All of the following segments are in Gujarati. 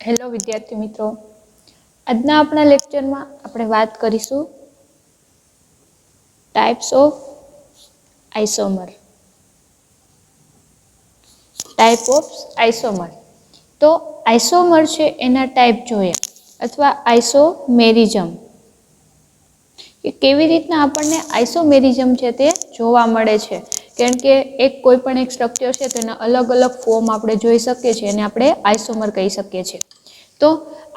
હેલો વિદ્યાર્થી મિત્રો, આજના આપણા લેક્ચરમાં આપણે વાત કરીશું types of isomer. Type of isomer. તો આઇસોમર છે એના ટાઈપ જોઈએ અથવા આઇસોમેરિઝમ કે કેવી રીતના આપણને આઇસોમેરિઝમ છે તે જોવા મળે છે. કેમ કે કોઈ પણ એક સ્ટ્રક્ચર છે તેના અલગ અલગ ફોર્મ આપણે જોઈ શકીએ છીએ અને આપણે આઇસોમર કહી શકીએ છીએ. તો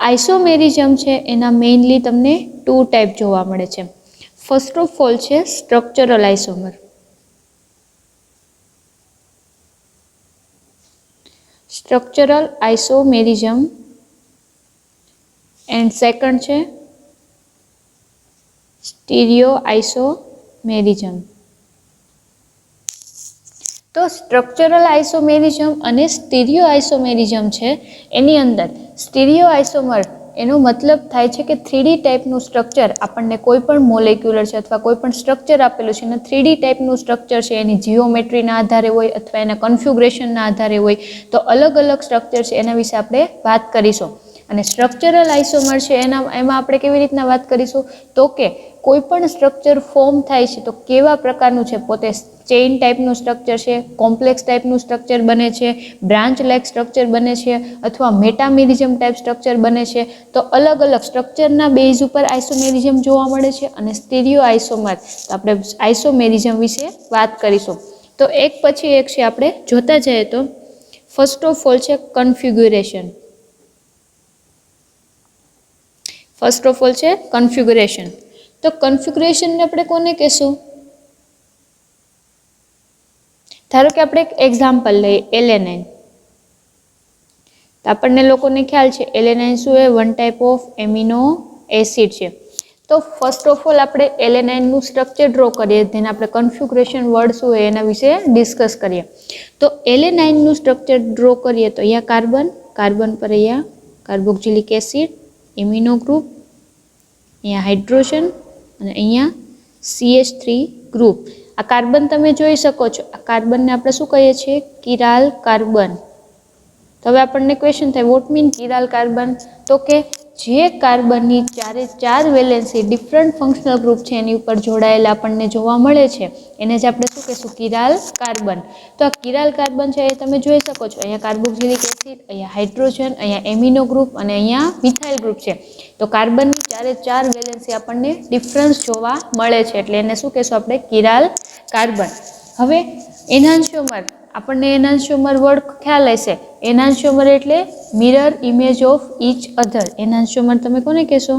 આઇસોમેરિઝમ છે એના મેઇનલી તમને 2 ટાઈપ જોવા મળે છે. ફર્સ્ટ ઓફ ઓલ છે structural isomer. Structural isomerism and second છે સ્ટીરિયો આઇસોમેરિઝમ. તો સ્ટ્રક્ચરલ આઇસોમેરિઝમ અને સ્ટીરિયો આઇસોમેરિઝમ છે એની અંદર સ્ટીરિયો આઇસોમર એનો મતલબ થાય છે કે 3D ટાઈપનું સ્ટ્રક્ચર આપણને કોઈ પણ મોલેક્યુલર છે અથવા કોઈ પણ સ્ટ્રક્ચર આપેલું છે અને 3D ટાઈપનું સ્ટ્રક્ચર છે એની જીઓમેટ્રીના આધારે હોય અથવા એના કન્ફિગ્યુરેશનના આધારે હોય તો અલગ અલગ સ્ટ્રક્ચર છે એના વિશે આપણે વાત કરીશું. અને સ્ટ્રક્ચરલ આઇસોમર છે એમાં આપણે કેવી રીતના વાત કરીશું તો કે કોઈ પણ સ્ટ્રક્ચર ફોર્મ થાય છે તો કેવા પ્રકારનું છે, પોતે ચેઇન ટાઈપનું સ્ટ્રક્ચર છે, કોમ્પ્લેક્સ ટાઈપનું સ્ટ્રક્ચર બને છે, બ્રાન્ચ લાઇક સ્ટ્રક્ચર બને છે અથવા મેટામેરિઝમ ટાઈપ સ્ટ્રક્ચર બને છે. તો અલગ અલગ સ્ટ્રક્ચરના બેઝ ઉપર આઇસોમેરિઝમ જોવા મળે છે અને સ્ટીરિયો આઇસોમર તો આપણે આઇસોમેરિઝમ વિશે વાત કરીશું. તો એક પછી એક છે આપણે જોતા જઈએ તો ફર્સ્ટ ઓફ ઓલ છે કન્ફિગ્યુરેશન. ફર્સ્ટ ઓફ ઓલ છે કન્ફિગ્યુરેશન. તો કન્ફિગ્યુરેશનને આપણે કોને કહેશું? ધારો કે આપણે એક એક્ઝામ્પલ લઈએ એલેનાઇન. તો આપણને લોકોને ખ્યાલ છે એલેનાઇન શું એ one type of amino acid છે. તો ફર્સ્ટ ઓફ ઓલ આપણે એલેનાઇનનું સ્ટ્રક્ચર ડ્રો કરીએ, જેને આપણે કન્ફિગ્યુરેશન વર્ડ શું હોય એના વિશે ડિસ્કસ કરીએ. તો એલેનાઇનનું સ્ટ્રક્ચર ડ્રો કરીએ તો અહીંયા કાર્બન પર અહીંયા કાર્બોક્સિલિક એસિડ, એમિનો ગ્રુપ, અહીંયા હાઇડ્રોજન અને અહીંયા CH3 ગ્રુપ. આ કાર્બન તમે જોઈ શકો છો. આ કાર્બનને આપણે શું કહીએ છીએ? Chiral carbon. તો હવે આપણને ક્વેશ્ચન થાય વોટ મીન કિરાલ કાર્બન? તો કે જે કાર્બનની ચારે ચાર વેલેન્સી ડિફરન્ટ ફંક્શનલ ગ્રુપ છે એની ઉપર જોડાયેલા આપણને જોવા મળે છે એને જ આપણે શું કહીશું? Chiral carbon. તો આ કિરાલ કાર્બન છે એ તમે જોઈ શકો છો. અહીંયા કાર્બોક્સિલિક એસિડ, અહીંયા હાઇડ્રોજન, અહીંયા એમિનો ગ્રુપ અને અહીંયા મિથાઇલ ગ્રુપ છે. તો કાર્બનની ચારે ચાર વેલેન્સી આપણને ડિફરન્સ જોવા મળે છે એટલે એને શું કહેશું આપણે? Chiral carbon. હવે એનાન્શિયોમર, આપણને એનાન્શિયોમર વર્ડ ખ્યાલ હશે. એનાન્શિયોમર એટલે mirror image of each other. Enantiomer તમે કોને કહેશો?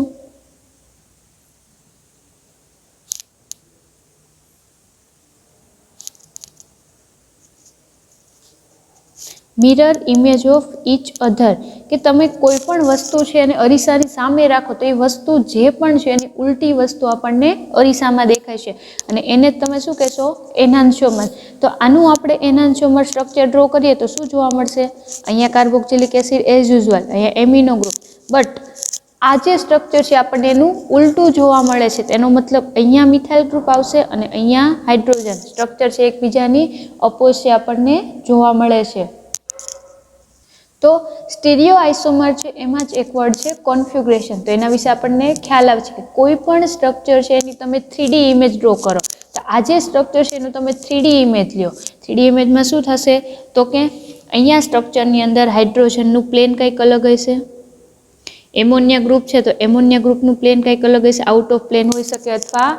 Mirror image of each other, કે તમે કોઈ પણ વસ્તુ છે એને અરીસાની સામે રાખો તો એ વસ્તુ જે પણ છે એની ઉલટી વસ્તુ આપણને અરીસામાં દેખાય છે અને એને તમે શું કહેશો? એનાન્શિયોમર. તો આનું આપણે એનાન્શિયોમર સ્ટ્રક્ચર ડ્રો કરીએ તો શું જોવા મળશે? અહીંયા કાર્બોક્સિલિક એસિડ એઝ યુઝ્યુઅલ, અહીંયા એમિનો ગ્રુપ, બટ આ જે સ્ટ્રક્ચર છે આપણને એનું ઉલટું જોવા મળે છે. તેનો મતલબ અહીંયા મિથાઇલ ગ્રુપ આવશે અને અહીંયા હાઇડ્રોજન. સ્ટ્રક્ચર છે એકબીજાની અપોઝ છે આપણને જોવા મળે છે. તો સ્ટીરિયો આઇસોમર છે એમાં જ એક વર્ડ છે કોન્ફિગ્યુરેશન. તો એના વિશે આપણને ખ્યાલ આવે છે કે કોઈ પણ સ્ટ્રક્ચર છે એની તમે 3D ઇમેજ ડ્રો કરો. તો આ જે સ્ટ્રક્ચર છે એનું તમે 3D ઇમેજ લ્યો. 3D ઇમેજમાં શું થશે તો કે અહીંયા સ્ટ્રક્ચરની અંદર હાઇડ્રોજનનું પ્લેન કંઈક અલગ હશે. એમોનિયા ગ્રુપ છે તો એમોનિયા ગ્રુપનું પ્લેન કંઈક અલગ હશે, આઉટ ઓફ પ્લેન હોઈ શકે અથવા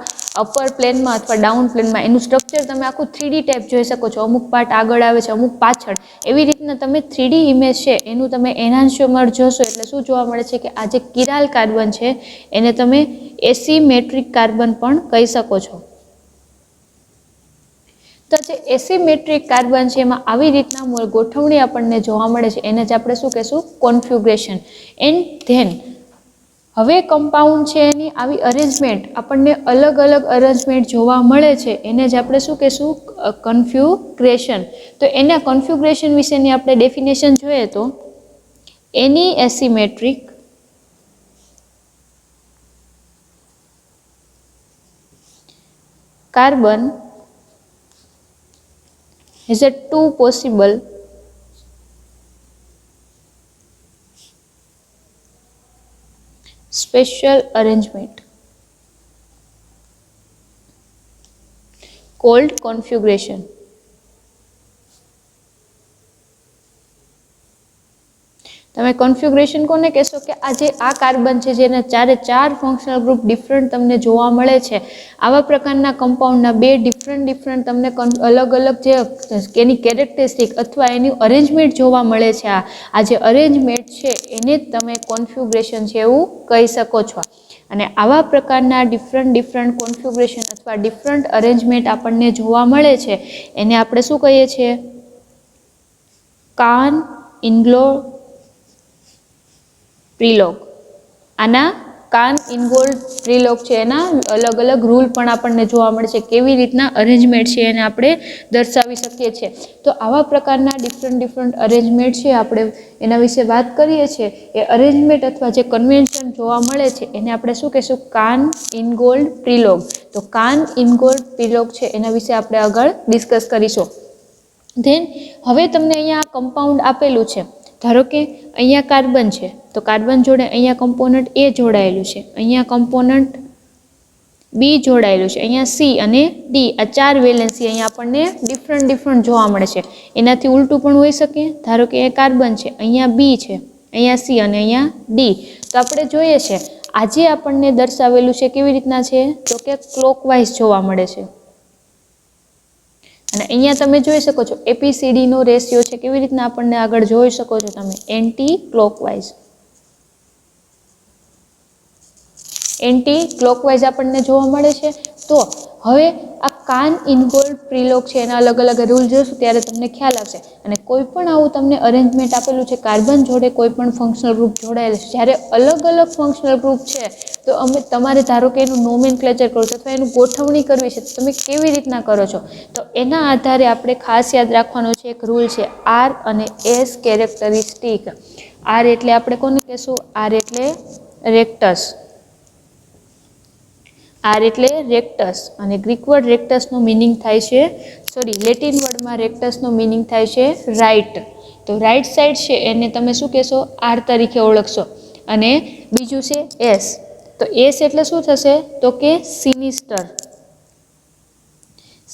અપર પ્લેનમાં અથવા ડાઉન પ્લેનમાં. એનું સ્ટ્રક્ચર તમે આખું 3D ટાઈપ જોઈ શકો છો. અમુક પાર્ટ આગળ આવે છે, અમુક પાછળ. એવી રીતના તમે 3D ઇમેજ છે એનું તમે એનાન્શિયોમર જોશો એટલે શું જોવા મળે છે કે આ જે કિરાલ કાર્બન છે એને તમે એસિમેટ્રિક કાર્બન પણ કહી શકો છો. તો જે એસિમેટ્રિક કાર્બન છે એમાં આવી રીતના ગોઠવણી આપણને જોવા મળે છે એને જ આપણે શું કહેશું? કોન્ફિગ્યુરેશન. એન્ડ ધેન હવે કમ્પાઉન્ડ છે એની આવી અરેન્જમેન્ટ આપણને અલગ અલગ અરેન્જમેન્ટ જોવા મળે છે એને જ આપણે શું કહેશું? કન્ફિગ્યુરેશન. તો એના કન્ફિગ્યુરેશન વિશેની આપણે ડેફિનેશન જોઈએ તો એની asymmetric carbon is a two possible spatial arrangement called configuration. તમે કોન્ફિગ્યુરેશન કોને કહેશો કે આ જે આ કાર્બન છે જેના ચારે ચાર ફંક્શનલ ગ્રુપ ડિફરન્ટ તમને જોવા મળે છે, આવા પ્રકારના કમ્પાઉન્ડના બે ડિફરન્ટ તમને અલગ અલગ જે એની કેરેક્ટરિસ્ટિક અથવા એની અરેન્જમેન્ટ જોવા મળે છે, આ જે અરેન્જમેન્ટ છે એને જ તમે કોન્ફિગ્યુરેશન છે એવું કહી શકો છો. અને આવા પ્રકારના ડિફરન્ટ કોન્ફિગ્યુરેશન અથવા ડિફરન્ટ અરેન્જમેન્ટ આપણને જોવા મળે છે એને આપણે શું કહીએ છીએ? કાન ઇન્ગ્લોડ પ્રિલોગ. આના કાન ઇન્વોલ્વ પ્રિલોગ છે એના અલગ અલગ રૂલ પણ આપણને જોવા મળે છે, કેવી રીતના અરેન્જમેન્ટ છે એને આપણે દર્શાવી શકીએ છીએ. તો આવા પ્રકારના ડિફરન્ટ અરેન્જમેન્ટ છે આપણે એના વિશે વાત કરીએ છીએ. એ અરેન્જમેન્ટ અથવા જે કન્વેન્શન જોવા મળે છે એને આપણે શું કહીશું? કાન ઇન્ગોલ્ડ પ્રિલોગ. તો કાન ઇન્ગોલ્ડ પ્રિલોગ છે એના વિશે આપણે આગળ ડિસ્કસ કરીશું. ધેન હવે તમને અહીંયા કમ્પાઉન્ડ આપેલું છે. ધારો કે અહીંયા કાર્બન છે તો કાર્બન જોડે અહીંયા કમ્પોનન્ટ એ જોડાયેલું છે, અહીંયા કમ્પોનન્ટ બી જોડાયેલું છે, અહીંયા સી અને ડી, આ ચાર વેલેન્સી અહીંયા આપણને ડિફરન્ટ જોવા મળે છે. એનાથી ઉલટું પણ હોઈ શકે. ધારો કે એ કાર્બન છે, અહીંયા બી છે, અહીંયા સી અને અહીંયા ડી. તો આપણે જોઈએ છે આજે આપણને દર્શાવેલું છે કેવી રીતના છે? તો કે ક્લોકવાઇઝ જોવા મળે છે. અને અહીંયા તમે જોઈ શકો છો એપીસીડી નો રેશિયો છે કેવી રીતના આપણને આગળ જોઈ શકો છો તમે, એન્ટી ક્લોકવાઇઝ. એન્ટી ક્લોકવાઇઝ આપણને જોવા મળે છે. તો હવે આ કાન ઇન્વોલ્વ પ્રિલોગ છે એના અલગ અલગ રૂલ જોઈશું ત્યારે તમને ખ્યાલ આવશે. અને કોઈ પણ આવું તમને અરેન્જમેન્ટ આપેલું છે, કાર્બન જોડે કોઈ પણ ફંક્શનલ ગ્રુપ જોડાયેલું છે, જ્યારે અલગ અલગ ફંક્શનલ ગ્રુપ છે તો તમારે ધારો કે એનું નોમેનક્લેચર કરવું છે અથવા એનું ગોઠવણી કરવી છે, તમે કેવી રીતના કરો છો? તો એના આધારે આપણે ખાસ યાદ રાખવાનો છે એક રૂલ છે, આર અને એસ કેરેક્ટરિસ્ટિક. આર એટલે આપણે કોને કહેશું? આર એટલે રેક્ટસ. આર એટલે રેક્ટસ અને ગ્રીક વર્ડ રેક્ટસનો મિનિંગ થાય છે, લેટિન વર્ડમાં રેક્ટસનો મિનિંગ થાય છે રાઈટ. તો રાઈટ સાઈડ છે એને તમે શું કહેશો? આર તરીકે ઓળખશો. અને બીજું છે એસ. તો એસ એટલે શું થશે? તો કે સિનિસ્ટર.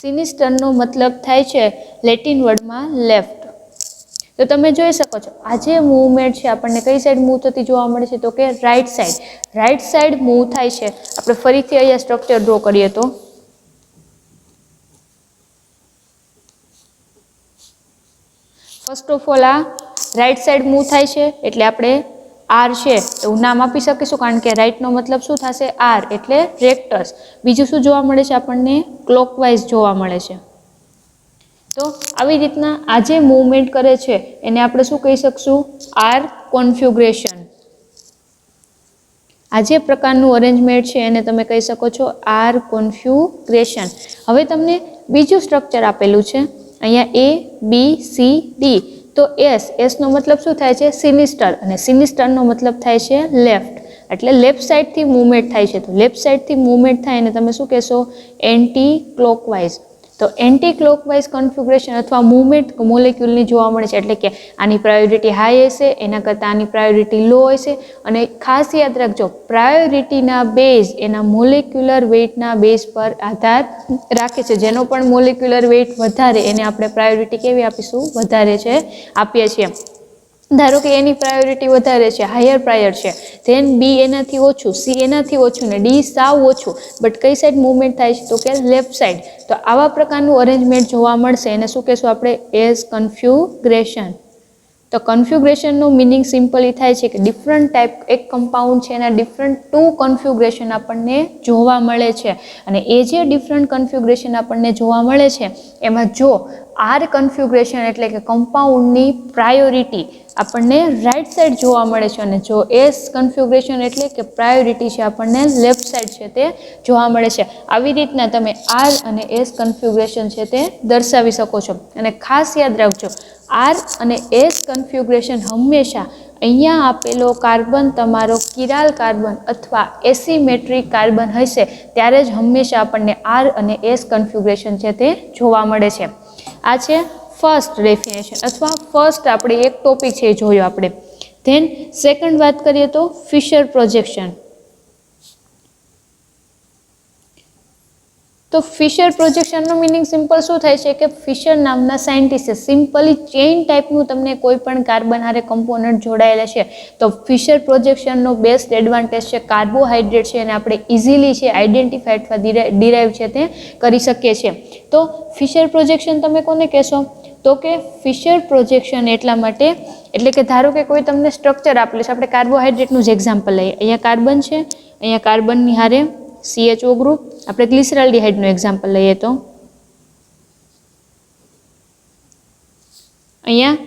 સિનિસ્ટરનો મતલબ થાય છે લેટિન વર્ડમાં લેફ્ટ. તો તમે જોઈ શકો છો આ જે મૂવમેન્ટ છે આપણને કઈ સાઈડ મૂવ થતી જોવા મળે છે? તો કે right side. Right side move થાય છે. આપણે ફરીથી અહીંયા સ્ટ્રક્ચર ડ્રો કરીએ તો ફર્સ્ટ ઓફ ઓલ આ રાઈટ સાઈડ મૂવ થાય છે એટલે આપણે આર છે એવું નામ આપી શકીશું, કારણ કે રાઈટનો મતલબ શું થશે? આર એટલે રેક્ટસ. બીજું શું જોવા મળે છે આપણને? ક્લોકવાઇઝ જોવા મળે છે. તો આવી રીતના આ જે મૂવમેન્ટ કરે છે એને આપણે શું કહી શકશું? R configuration. આ જે પ્રકારનું અરેન્જમેન્ટ છે એને તમે કહી શકો છો આર કોન્ફિગ્યુરેશન. હવે તમને બીજું સ્ટ્રક્ચર આપેલું છે અહીંયા એ બી સી ડી. તો એસ નો મતલબ શું થાય છે? સિનિસ્ટર. અને સિનિસ્ટરનો મતલબ થાય છે લેફ્ટ. એટલે લેફ્ટ સાઈડથી મૂવમેન્ટ થાય છે. તો લેફ્ટ સાઈડથી મૂવમેન્ટ થાય અને તમે શું કહેશો? Anti clockwise. તો એન્ટી ક્લોકવાઇઝ કોન્ફિગ્યુરેશન અથવા મૂવમેન્ટ મોલેક્યુલની જોવા મળે છે. એટલે કે આની પ્રાયોરિટી હાઈ હશે, એના કરતાં આની પ્રાયોરિટી લો હશે. અને ખાસ યાદ રાખજો, પ્રાયોરિટીના બેઝ એના મોલેક્યુલર વેઇટના બેઝ પર આધાર રાખે છે. જેનો પણ મોલેક્યુલર વેઇટ વધારે એને આપણે પ્રાયોરિટી કેવી આપીશું? વધારે છે આપીએ છીએ. ધારો કે એની પ્રાયોરિટી વધારે છે, હાયર પ્રાયોર છે, ધેન બી એનાથી ઓછું, સી એનાથી ઓછું ને ડી સાવ ઓછું, બટ કઈ સાઈડ મૂવમેન્ટ થાય છે? તો કે લેફ્ટ સાઈડ. તો આવા પ્રકારનું અરેન્જમેન્ટ જોવા મળશે એને શું કહેશું આપણે? As configuration. તો કન્ફિગ્યુરેશનનો મિનિંગ સિમ્પલી થાય છે કે ડિફરન્ટ ટાઈપ, એક કમ્પાઉન્ડ છે એના ડિફરન્ટ 2 કન્ફિગ્યુરેશન આપણને જોવા મળે છે. અને એ જે ડિફરન્ટ કન્ફિગ્યુરેશન આપણને જોવા મળે છે એમાં જો આર કન્ફિગ્યુરેશન એટલે કે કમ્પાઉન્ડની પ્રાયોરિટી આપણને રાઈટ સાઈડ જોવા મળે છે, અને જો એસ કન્ફિગ્યુરેશન એટલે કે પ્રાયોરિટી છે આપણને લેફ્ટ સાઈડ છે તે જોવા મળે છે. આવી રીતના તમે આર અને એસ કન્ફિગ્યુરેશન છે તે દર્શાવી શકો છો. અને ખાસ યાદ રાખજો, આર અને એસ કન્ફિગ્યુરેશન હંમેશા અહીંયા આપેલો કાર્બન તમારો કિરાલ કાર્બન અથવા એસિમેટ્રિક કાર્બન હશે ત્યારે જ હંમેશા આપણને આર અને એસ કન્ફિગ્યુરેશન છે તે જોવા મળે છે. આ છે ફર્સ્ટ ડેફિનેશન અથવા ફર્સ્ટ આપણે એક ટોપિક છે એ જોયો આપણે. ધેન સેકન્ડ વાત કરીએ તો ફિશર પ્રોજેક્શન. તો ફિશર પ્રોજેક્શનનો મિનિંગ સિમ્પલ શું થાય છે કે ફિશર નામના સાયન્ટિસ્ટે સિમ્પલી ચેઇન ટાઈપનું તમને કોઈ પણ કાર્બન હારે કમ્પોનન્ટ જોડાયેલા છે તો ફિશર પ્રોજેક્શનનો બેસ્ટ એડવાન્ટેજ છે કાર્બોહાઈડ્રેટ છે અને આપણે ઇઝીલી છે આઈડેન્ટિફાઈ અથવા ડિરાઈવ છે તે કરી શકીએ છીએ. તો ફિશર પ્રોજેક્શન તમે કોને કહેશો તો કે ફિશર પ્રોજેક્શન એટલા માટે એટલે કે ધારો કે કોઈ તમને સ્ટ્રક્ચર આપેલું છે, આપણે કાર્બોહાઈડ્રેટનું જ એક્ઝામ્પલ લઈએ. અહીંયા કાર્બન છે, અહીંયા કાર્બનની હારે CHO ગ્રુપ, આપણે ગ્લિસરાલ્ડિહાઇડનું એક્ઝામ્પલ લઈએ તો અહીંયા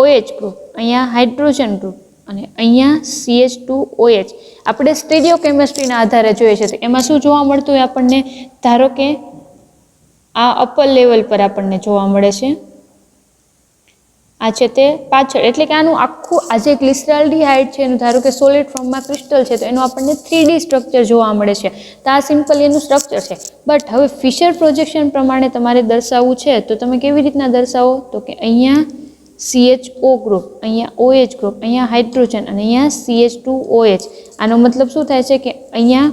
OH ગ્રુપ, અહીંયા હાઇડ્રોજન ગ્રુપ અને અહીંયા CH2OH. આપણે સ્ટીરિયોકેમિસ્ટ્રીના આધારે જોઈએ છે તો એમાં શું જોવા મળતું હોય આપણને, ધારો કે આ અપર લેવલ પર આપણને જોવા મળે છે, આ છે તે પાછળ, એટલે કે આનું આખું આ જે ગ્લિસરાલ્ડિહાઇડ છે એનું ધારો કે સોલિડ ફોર્મમાં ક્રિસ્ટલ છે તો એનું આપણને 3D સ્ટ્રક્ચર જોવા મળે છે. તો આ સિમ્પલ એનું સ્ટ્રક્ચર છે. બટ હવે ફિશર પ્રોજેક્શન પ્રમાણે તમારે દર્શાવવું છે તો તમે કેવી રીતના દર્શાવો તો કે અહીંયા CHO ગ્રુપ, અહીંયા OH ગ્રુપ, અહીંયા હાઇડ્રોજન અને અહીંયા CH2OH. આનો મતલબ શું થાય છે કે અહીંયા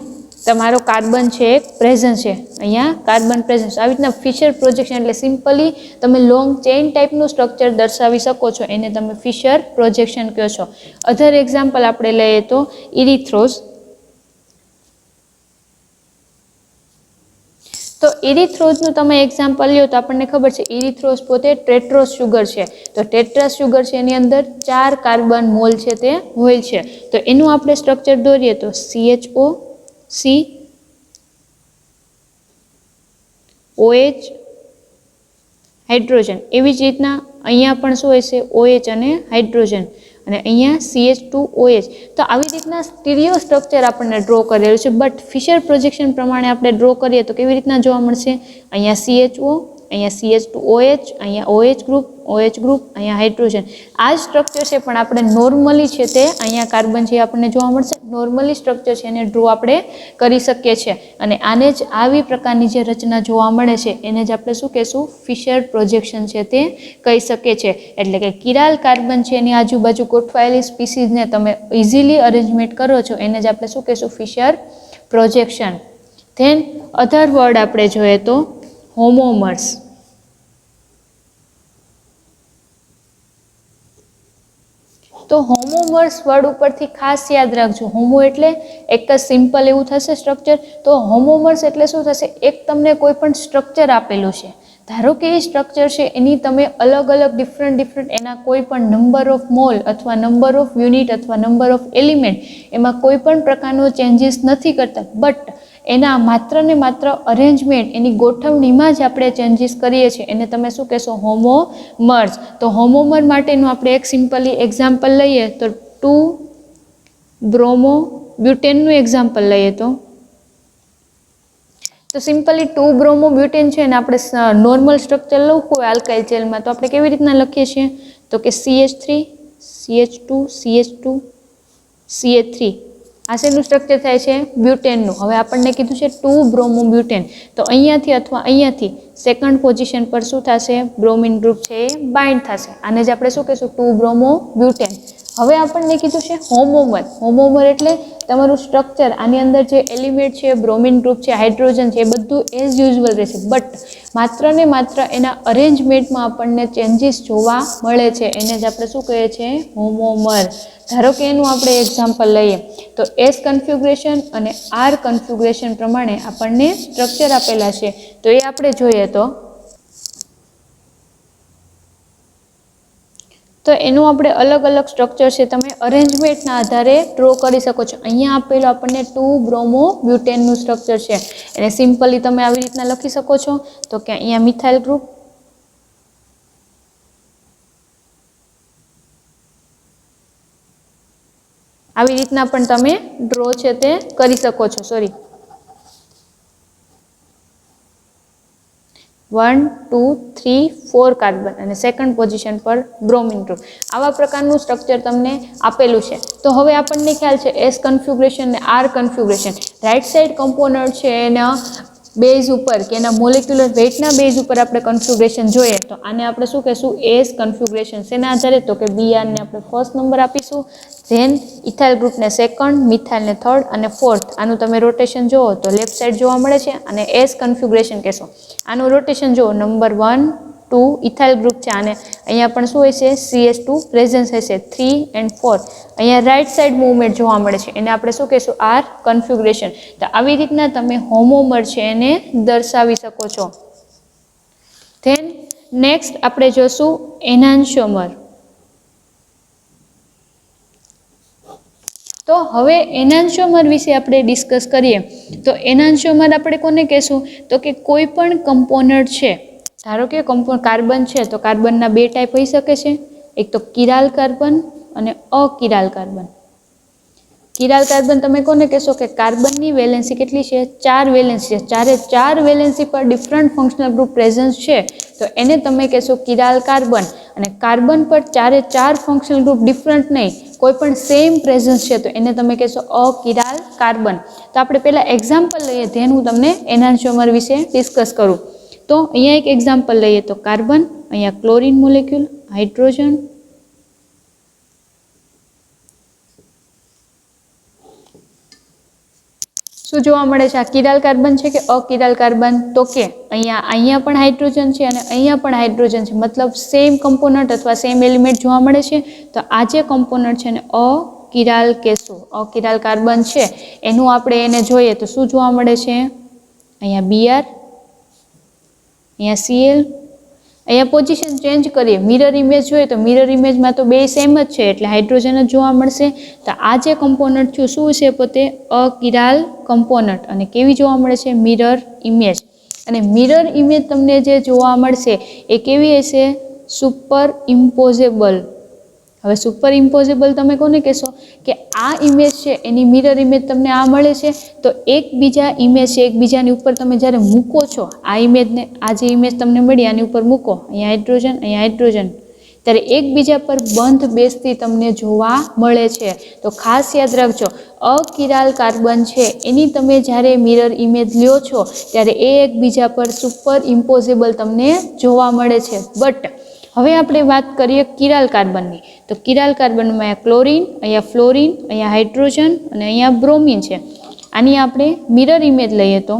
તમારો કાર્બન છે એક પ્રેઝન્ટ છે, અહીંયા કાર્બન પ્રેઝન્ટ. આવી રીતના ફિશર પ્રોજેક્શન એટલે સિમ્પલી તમે લોંગ ચેઇન ટાઈપનું સ્ટ્રક્ચર દર્શાવી શકો છો, એને તમે ફિશર પ્રોજેક્શન કહો છો. અધર એક્ઝામ્પલ આપણે લઈએ તો ઇરિથ્રોઝ. તો ઇરિથ્રોઝનું તમે એક્ઝામ્પલ લ્યો તો આપણને ખબર છે ઇરિથ્રોઝ પોતે ટેટ્રોસ શુગર છે. તો ટેટ્રાસ શુગર છે એની અંદર 4 કાર્બન મોલ છે તે હોય છે. તો એનું આપણે સ્ટ્રક્ચર દોરીએ તો CHO, C, OH, હાઇડ્રોજન. એવી જ રીતના અહીંયા પણ શું હોય છે OH અને હાઇડ્રોજન અને અહીંયા CH2OH. તો આવી રીતના સ્ટીરિયો સ્ટ્રક્ચર આપણને ડ્રો કરેલું છે. બટ ફિશર પ્રોજેક્શન પ્રમાણે આપણે ડ્રો કરીએ તો કેવી રીતના જોવા મળશે, અહીંયા CHO, અહીંયા CH2OH, અહીંયા OH ગ્રુપ, અહીંયા હાઇડ્રોજન. આ જ સ્ટ્રક્ચર છે પણ આપણે નોર્મલી છે તે અહીંયા કાર્બન છે આપણને જોવા મળશે. નોર્મલી સ્ટ્રક્ચર છે એને ડ્રો આપણે કરી શકીએ છીએ અને આને જ આવી પ્રકારની જે રચના જોવા મળે છે એને જ આપણે શું કહેશું, ફિશર પ્રોજેક્શન છે તે કહી શકીએ છીએ. એટલે કે કિરાલ કાર્બન છે એની આજુબાજુ ગોઠવાયેલી સ્પીસીઝને તમે ઇઝીલી અરેન્જમેન્ટ કરો છો એને જ આપણે શું કહેશું, Fisher projection. Then other word આપણે જોઈએ તો હોમોમર્સ. તો હોમોમર્સ વર્ડ ઉપરથી ખાસ યાદ રાખજો, હોમો એટલે એક જ સિમ્પલ એવું થશે સ્ટ્રક્ચર. તો હોમોમર્સ એટલે શું થશે, એક તમને કોઈ પણ સ્ટ્રક્ચર આપેલું છે, ધારો કે એ સ્ટ્રક્ચર છે એની તમે અલગ અલગ ડિફરન્ટ એના કોઈ પણ નંબર ઓફ મોલ અથવા નંબર ઓફ યુનિટ અથવા નંબર ઓફ એલિમેન્ટ એમાં કોઈ પણ પ્રકારનો ચેન્જીસ નથી કરતા. બટ એના માત્ર ને માત્ર અરેન્જમેન્ટ, એની ગોઠવણીમાં જ આપણે ચેન્જીસ કરીએ છીએ એને તમે શું કહેશો, હોમોમર્સ. તો હોમોમર માટેનું આપણે એક સિમ્પલી એક્ઝામ્પલ લઈએ તો 2-બ્રોમોબ્યુટેનનું એક્ઝામ્પલ લઈએ તો સિમ્પલી 2-બ્રોમોબ્યુટેન છે ને આપણે નોર્મલ સ્ટ્રક્ચર લખવું હોય આલ્કાઇલ જેલમાં તો આપણે કેવી રીતના લખીએ છીએ તો કે CH3, CH2, CH2, CH3. આ શેનું સ્ટ્રક્ચર થાય છે, બ્યુટેનનું. હવે આપણને કીધું છે 2-બ્રોમોબ્યુટેન. તો અહીંયાથી અથવા અહીંયાથી સેકન્ડ પોઝિશન પર શું થશે, બ્રોમિન ગ્રુપ છે એ બાઇન્ડ થશે. આને જ આપણે શું કહીશું, 2-બ્રોમોબ્યુટેન. હવે આપણને કીધું છે હોમોમર. હોમોમર એટલે તમારું સ્ટ્રક્ચર, આની અંદર જે એલિમેન્ટ છે, બ્રોમિન ગ્રુપ છે, હાઇડ્રોજન છે, એ બધું એઝ યુઝ્યુઅલ રહેશે. બટ માત્ર ને માત્ર એના અરેન્જમેન્ટમાં આપણને ચેન્જીસ જોવા મળે છે, એને જ આપણે શું કહીએ છીએ, હોમોમર. ધારો કે એનું આપણે એક્ઝામ્પલ લઈએ તો S કન્ફિગ્યુરેશન અને R કન્ફિગ્યુરેશન પ્રમાણે આપણને સ્ટ્રક્ચર આપેલા છે. તો એ આપણે જોઈએ તો એનું આપણે અલગ અલગ સ્ટ્રક્ચર છે તમે અરેન્જમેન્ટના આધારે ડ્રો કરી શકો છો. અહીંયા આપેલું આપણને 2-બ્રોમોબ્યુટેનનું સ્ટ્રક્ચર છે, એને સિમ્પલી તમે આવી રીતના લખી શકો છો તો કે અહીંયા મિથાઇલ ગ્રુપ, આવી રીતના પણ તમે ડ્રો છે તે કરી શકો છો. 1, 2, 3, 4 કાર્બન અને સેકન્ડ પોઝિશન પર બ્રોમિન ગ્રુપ. આવા પ્રકારનું સ્ટ્રક્ચર તમને આપેલું છે. તો હવે આપણને ખ્યાલ છે S કન્ફિગ્યુરેશન અને R configuration. Right side component છે એના બેઝ ઉપર કે એના મોલેક્યુલર વેઇટના બેઝ ઉપર આપણે કન્ફિગ્યુરેશન જોઈએ તો આને આપણે શું કહેશું, S કન્ફિગ્યુરેશન. શેના આધારે તો કે BR ને આપણે ફર્સ્ટ નંબર આપીશું, ધેન ઇથાઇલ ગ્રુપને સેકન્ડ, મિથાઇલને થર્ડ અને ફોર્થ. આનું તમે રોટેશન જુઓ તો લેફ્ટ સાઈડ જોવા મળે છે અને એસ કન્ફિગ્યુરેશન કહેશો. આનું રોટેશન જુઓ, નંબર 1, 2 ઇથાઇલ ગ્રુપ છે અને અહીંયા પણ શું હશે? CH2 પ્રેઝન્સ હશે. 3 and 4 અહીંયા રાઇટ સાઈડ મૂવમેન્ટ જોવા મળે છે, એને આપણે શું કહેશું? R configuration. તો આવી રીતના તમે હોમોમર છે એને દર્શાવી શકો છો. ધેન નેક્સ્ટ આપણે જોશું એનાન્શિયોમર. તો હવે એનાન્શિયોમર વિશે આપણે ડિસ્કસ કરીએ તો એનાન્શિયોમર આપણે કોને કહેશું? તો કે કોઈ પણ કમ્પોનન્ટ છે, ધારો કે કાર્બન છે તો કાર્બનના 2 ટાઈપ હોઈ શકે છે, એક તો કિરાલ કાર્બન અને અકિરાલ કાર્બન. કિરાલ કાર્બન તમે કોને કહેશો? કે કાર્બનની વેલેન્સી કેટલી છે? 4 વેલેન્સી છે. 4 વેલેન્સી પર ડિફરન્ટ ફંક્શનલ ગ્રુપ પ્રેઝન્સ છે તો એને તમે કહેશો કિરાલ કાર્બન. અને કાર્બન પર 4 ફંક્શનલ ગ્રુપ ડિફરન્ટ નહીં, કોઈ પણ સેમ પ્રેઝન્સ છે તો એને તમે કહેશો અકિરાલ કાર્બન. તો આપણે પહેલાં એક્ઝામ્પલ લઈએ, ધેન હું તમને એનાન્શિયોમર વિશે ડિસ્કસ કરું. તો અહીંયા એક એક્ઝામ્પલ લઈએ તો કાર્બન, અહીંયા ક્લોરીન મોલેક્યુલ, હાઇડ્રોજન, શું જોવા મળે છે? આ કિરાલ કાર્બન છે કે અકિરાલ કાર્બન? તો કે અહીંયા પણ હાઇડ્રોજન છે અને અહીંયા પણ હાઇડ્રોજન છે, મતલબ સેમ કમ્પોનન્ટ અથવા સેમ એલિમેન્ટ જોવા મળે છે. તો આ જે કમ્પોનન્ટ છે ને અકિરાલ કહેશું. અકિરાલ કાર્બન છે એનું આપણે એને જોઈએ તો શું જોવા મળે છે? અહીંયા Br, અહીંયા Cl. અહીંયા પોઝિશન ચેન્જ કરીએ, મિરર ઇમેજ જોઈએ તો મિરર ઇમેજમાં તો બે સેમ જ છે એટલે હાઇડ્રોજન જ જોવા મળશે. તો આ જે કમ્પોનન્ટ છે શું છે? પોતે અકિરાલ કમ્પોનન્ટ. અને કેવી જોવા મળે છે? Mirror image. અને મિરર ઇમેજ તમને જે જોવા મળશે એ કેવી હશે? Super imposable. હવે સુપર ઇમ્પોઝેબલ તમે કોને કહેશો? કે આ ઇમેજ છે એની મિરર ઇમેજ તમને આ મળે છે તો એકબીજા ઇમેજ છે એકબીજાની ઉપર તમે જ્યારે મૂકો છો આ ઇમેજને, આ જે ઇમેજ તમને મળી આની ઉપર મૂકો, અહીંયા હાઇડ્રોજન, અહીંયા હાઇડ્રોજન, ત્યારે એકબીજા પર બંધ બેસતી તમને જોવા મળે છે. તો ખાસ યાદ રાખજો, અકિરાલ કાર્બન છે એની તમે જ્યારે મિરર ઇમેજ લ્યો છો ત્યારે એ એકબીજા પર સુપર ઇમ્પોઝેબલ તમને જોવા મળે છે. બટ હવે આપણે વાત કરીએ કિરાલ કાર્બનની. તો કિરાલ કાર્બનમાં અહીંયા ક્લોરીન, અહીંયા ફ્લોરીન, અહીંયા હાઇડ્રોજન અને અહીંયા બ્રોમિન છે. આની આપણે મિરર ઇમેજ લઈએ તો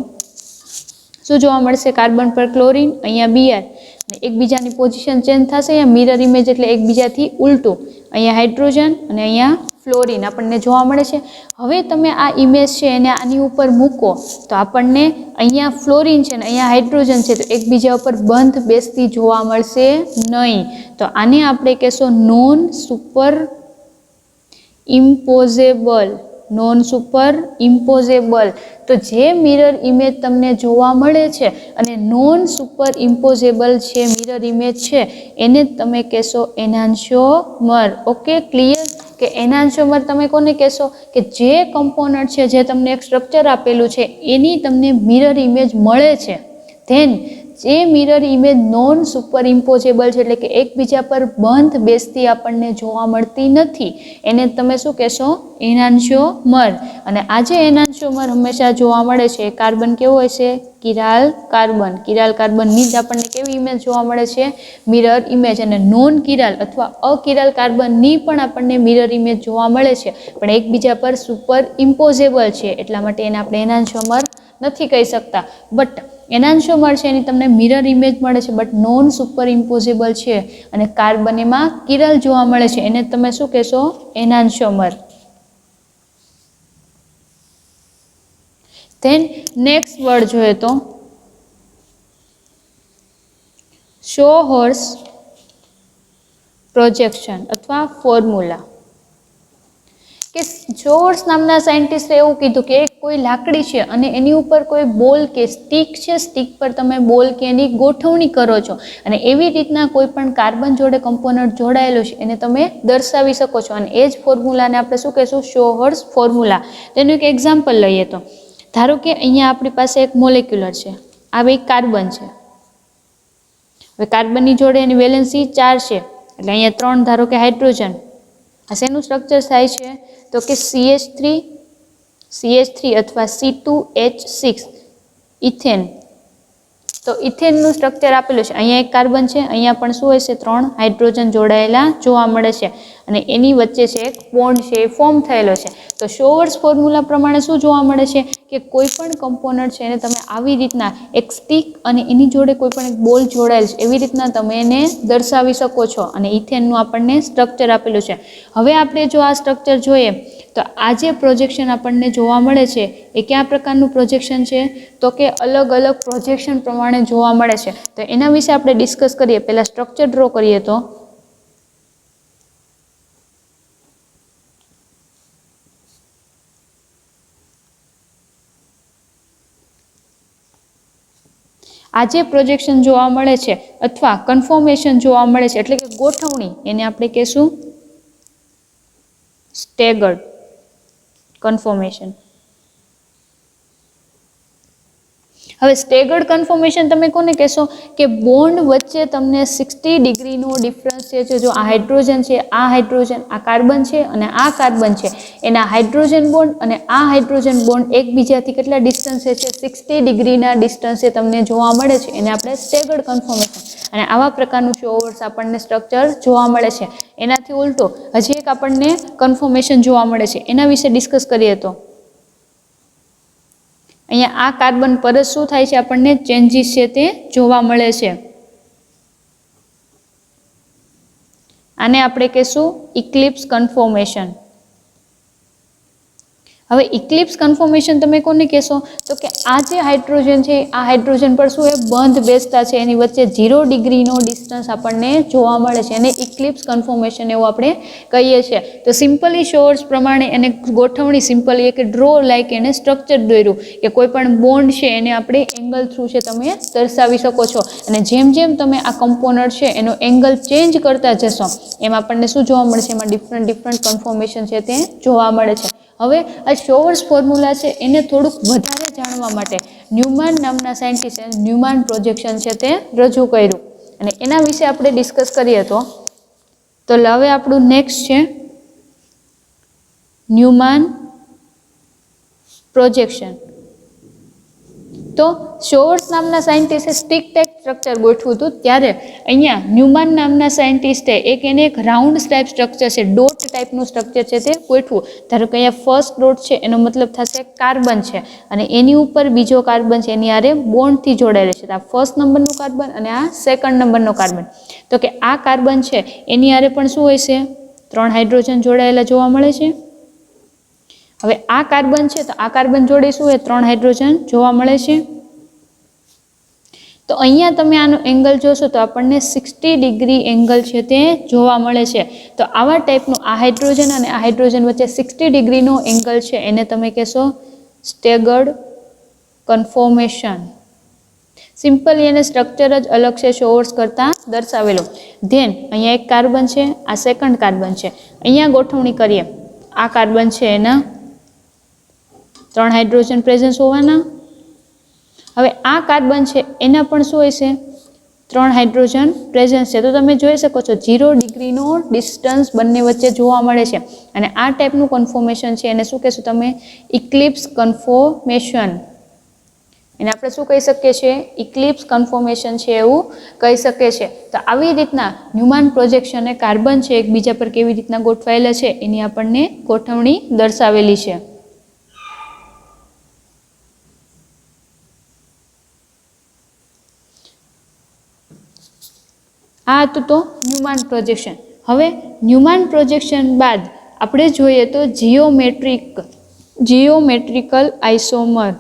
શું જોવા મળશે? કાર્બન પર ક્લોરીન, અહીંયા Br, અને એકબીજાની પોઝિશન ચેન્જ થશે. અહીંયા મિરર ઇમેજ એટલે એકબીજાથી ઉલટું, અહીંયા હાઇડ્રોજન અને અહીંયા ફ્લોરીન આપણને જોવા મળે છે. હવે તમે આ ઇમેજ છે એને આની ઉપર મૂકો તો આપણને અહીંયા ફ્લોરીન છે ને અહીંયા હાઇડ્રોજન છે તો એકબીજા ઉપર બંધ બેસતી જોવા મળશે નહીં. તો આને આપણે કહેશો non super imposable. Non super imposable. તો જે મિરર ઇમેજ તમને જોવા મળે છે અને નોન સુપર ઇમ્પોઝેબલ છે મિરર ઇમેજ છે એને તમે કહેશો એનાન્શિયોમર. Okay, clear? કે એનાન્શિયોમર તમે કોને કહેશો? કે જે કમ્પોનન્ટ છે, જે તમને એક સ્ટ્રક્ચર આપેલું છે એની તમને મિરર ઇમેજ મળે છે, ધેન જે mirror image non super imposable છે એટલે કે એકબીજા પર બંધ બેસતી આપણને જોવા મળતી નથી એને તમે શું કહેશો? એનાન્શિયોમર. અને આ જે એનાન્શિયોમર હંમેશા જોવા મળે છે કાર્બન કેવો હોય છે? Chiral carbon. કિરાલ કાર્બનની જ આપણને કેવી ઇમેજ જોવા મળે છે? Mirror image. અને નોન કિરાલ અથવા અકિરાલ કાર્બનની પણ આપણને મિરર ઇમેજ જોવા મળે છે પણ એકબીજા પર સુપર ઇમ્પોઝેબલ છે એટલા માટે એને આપણે એનાન્શિયોમર નથી કહી શકતા. બટ એનાન્શિયોમર છે એની તમને મિરર ઇમેજ મળે છે બટ નોન સુપર ઇમ્પોઝેબલ છે અને કાર્બન એમાં કિરાલ જોવા મળે છે એને તમે શું કહેશો? એનાન્શિયોમર. ધેન નેક્સ્ટ વર્ડ જોઈએ તો શોહર્સ પ્રોજેક્શન અથવા ફોર્મ્યુલા. કે શોહર્સ નામના સાયન્ટિસ્ટે એવું કીધું કે કોઈ લાકડી છે અને એની ઉપર કોઈ બોલ કે સ્ટીક છે, સ્ટીક પર તમે બોલ કે એની ગોઠવણી કરો છો અને એવી રીતના કોઈ પણ કાર્બન જોડે કમ્પોનન્ટ જોડાયેલો છે એને તમે દર્શાવી શકો છો અને એ જ ફોર્મ્યુલાને આપણે શું કહીશું? શોહર્સ ફોર્મ્યુલા. તેનું એક એક્ઝામ્પલ લઈએ તો ધારો કે અહીંયા આપણી પાસે એક મોલેક્યુલર છે, આ બે કાર્બન છે. હવે કાર્બનની જોડે એની વેલેન્સી 4 છે એટલે અહીંયા 3 ધારો કે હાઇડ્રોજન. આ શેનું સ્ટ્રક્ચર થાય છે? તો કે CH3 અથવા C2H6 ઇથેન. તો ઇથેનનું સ્ટ્રક્ચર આપેલું છે, અહીંયા એક કાર્બન છે, અહીંયા પણ શું હોય છે 3 હાઇડ્રોજન જોડાયેલા જોવા મળે છે અને એની વચ્ચે છે એક બોન્ડ છે એ ફોર્મ થયેલો છે. તો શોવર્સ ફોર્મ્યુલા પ્રમાણે શું જોવા મળે છે કે કોઈ પણ કમ્પોનન્ટ છે એને તમે આવી રીતના એક સ્ટિક અને એની જોડે કોઈ પણ એક બોલ જોડાયેલ છે એવી રીતના તમે એને દર્શાવી શકો છો અને ઇથેનનું આપણને સ્ટ્રક્ચર આપેલું છે. હવે આપણે જો આ સ્ટ્રક્ચર જોઈએ તો આ જે પ્રોજેક્શન આપણને જોવા મળે છે એ કયા પ્રકારનું પ્રોજેક્શન છે તો કે અલગ અલગ પ્રોજેક્શન પ્રમાણે જોવા મળે છે. તો એના વિશે આપણે ડિસ્કસ કરીએ. પહેલા સ્ટ્રક્ચર ડ્રો કરીએ તો આ જે પ્રોજેક્શન જોવા મળે છે અથવા કન્ફોર્મેશન જોવા મળે છે એટલે કે ગોઠવણી, એને આપણે કહેશું સ્ટેગર્ડ કન્ફોર્મેશન. હવે સ્ટેગર્ડ કન્ફોર્મેશન તમે કોને કહેશો કે બોન્ડ વચ્ચે તમને 60 ડિગ્રીનો ડિફરન્સ છે. જો આ હાઇડ્રોજન છે, આ હાઇડ્રોજન, આ કાર્બન છે અને આ કાર્બન છે, એના હાઇડ્રોજન બોન્ડ અને આ હાઇડ્રોજન બોન્ડ એકબીજાથી કેટલા ડિસ્ટન્સે છે 60 ડિગ્રીના ડિસ્ટન્સે તમને જોવા મળે છે, એને આપણે સ્ટેગર્ડ કન્ફોર્મેશન. અને આવા પ્રકારનું શોવર્સ આપણને સ્ટ્રક્ચર જોવા મળે છે. એનાથી ઉલટો હજી એક આપણને કન્ફોર્મેશન જોવા મળે છે, એના વિશે ડિસ્કસ કરીએ તો અહીંયા આ કાર્બન પર જ શું થાય છે આપણને ચેન્જીસ છે તે જોવા મળે છે. આને આપણે કહેશું ઇક્લિપ્સ કન્ફોર્મેશન. હવે ઇક્લિપ્સ કન્ફોર્મેશન તમે કોને કહેશો તો કે આ જે હાઇડ્રોજન છે આ હાઇડ્રોજન પર શું એ બંધ બેસતા છે, એની વચ્ચે 0 ડિગ્રીનો ડિસ્ટન્સ આપણને જોવા મળે છે, એને ઇક્લિપ્સ કન્ફોર્મેશન એવું આપણે કહીએ છીએ. તો સિમ્પલી શોર્સ પ્રમાણે એને ગોઠવણી સિમ્પલી એક ડ્રો લાઈક એને સ્ટ્રક્ચર દોર્યું કે કોઈ પણ બોન્ડ છે એને આપણે એંગલ થ્રુ છે તમે દર્શાવી શકો છો અને જેમ જેમ તમે આ કમ્પોનન્ટ છે એનો એંગલ ચેન્જ કરતા જશો એમ આપણને શું જોવા મળે છે, એમાં ડિફરન્ટ કન્ફોર્મેશન છે તે જોવા મળે છે. હવે આ શોવર્સ ફોર્મ્યુલા છે એને થોડુંક વધારે જાણવા માટે ન્યુમાન નામના સાયન્ટિસ્ટે ન્યુમાન પ્રોજેક્શન છે તે રજૂ કર્યું અને એના વિશે આપણે ડિસ્કસ કરીએ તો હવે આપણું નેક્સ્ટ છે ન્યુમાન પ્રોજેક્શન. તો શોવર્સ નામના સાયન્ટિસ્ટે સ્ટિક ટાઈપ સ્ટ્રક્ચર ગોઠવું હતું, ત્યારે અહીંયા ન્યુમાન નામના સાયન્ટિસ્ટે એને એક રાઉન્ડ ટાઈપ સ્ટ્રક્ચર છે, ડોટ ટાઈપનું સ્ટ્રક્ચર છે તે ગોઠવું. ધારો કે અહીંયા ફર્સ્ટ ડોટ છે એનો મતલબ થશે કાર્બન છે અને એની ઉપર બીજો કાર્બન છે એની આરે બોન્ડથી જોડાયેલો છે. આ ફર્સ્ટ નંબરનું કાર્બન અને આ સેકન્ડ નંબરનો કાર્બન. તો કે આ કાર્બન છે એની આરે પણ શું હોય છે 3 હાઇડ્રોજન જોડાયેલા જોવા મળે છે. હવે આ કાર્બન છે તો આ કાર્બન જોડે શું એ 3 હાઇડ્રોજન જોવા મળે છે. તો અહીંયા તમે આનો એંગલ જોશો તો આપણને 60 ડિગ્રી એંગલ છે તે જોવા મળે છે. તો આવા ટાઈપનું આ હાઇડ્રોજન અને આ હાઇડ્રોજન વચ્ચે 60 ડિગ્રીનો એંગલ છે એને તમે કહેશો સ્ટેગર્ડ કન્ફોર્મેશન. સિમ્પલી એને સ્ટ્રક્ચર જ અલગ છે શોવર્સ કરતાં દર્શાવેલો. ધેન અહીંયા એક કાર્બન છે, આ સેકન્ડ કાર્બન છે, અહીંયા ગોઠવણી કરીએ આ કાર્બન છે એના 3 હાઇડ્રોજન પ્રેઝન્સ હોવાના. હવે આ કાર્બન છે એના પણ શું હોય છે 3 હાઇડ્રોજન પ્રેઝન્સ છે. તો તમે જોઈ શકો છો 0 ડિગ્રીનો ડિસ્ટન્સ બંને વચ્ચે જોવા મળે છે અને આ ટાઈપનું કન્ફોર્મેશન છે એને શું કહેશો તમે ઇક્લિપ્સ કન્ફોર્મેશન. એને આપણે શું કહી શકીએ છીએ ઇક્લિપ્સ કન્ફોર્મેશન છે એવું કહી શકીએ છીએ. તો આવી રીતના ન્યુમાન પ્રોજેક્શન અને કાર્બન છે એકબીજા પર કેવી રીતના ગોઠવાયેલા છે એની આપણને ગોઠવણી દર્શાવેલી છે. આ હતું તો ન્યુમાન પ્રોજેક્શન. હવે ન્યુમાન પ્રોજેક્શન બાદ આપણે જોઈએ તો જીઓમેટ્રિકલ આઇસોમર.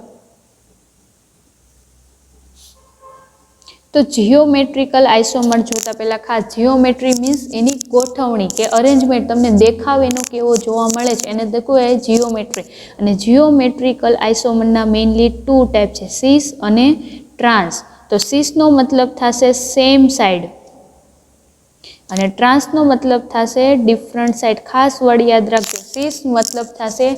તો જીઓમેટ્રિકલ આઇસોમર જોતા પહેલાં ખાસ જીઓમેટ્રી મીન્સ એની ગોઠવણી કે અરેન્જમેન્ટ તમને દેખાવ એનો કેવો જોવા મળે છે એને કહેવાય જીઓમેટ્રી. અને જીઓમેટ્રિકલ આઇસોમરના મેઇનલી 2 ટાઈપ છે, સિસ અને ટ્રાન્સ. તો સિસનો મતલબ થશે સેમ સાઈડ અને ટ્રાન્સનો મતલબ થશે ડિફરન્ટ સાઈડ. ખાસ વર્ડ યાદ રાખજો, સિસ મતલબ થશે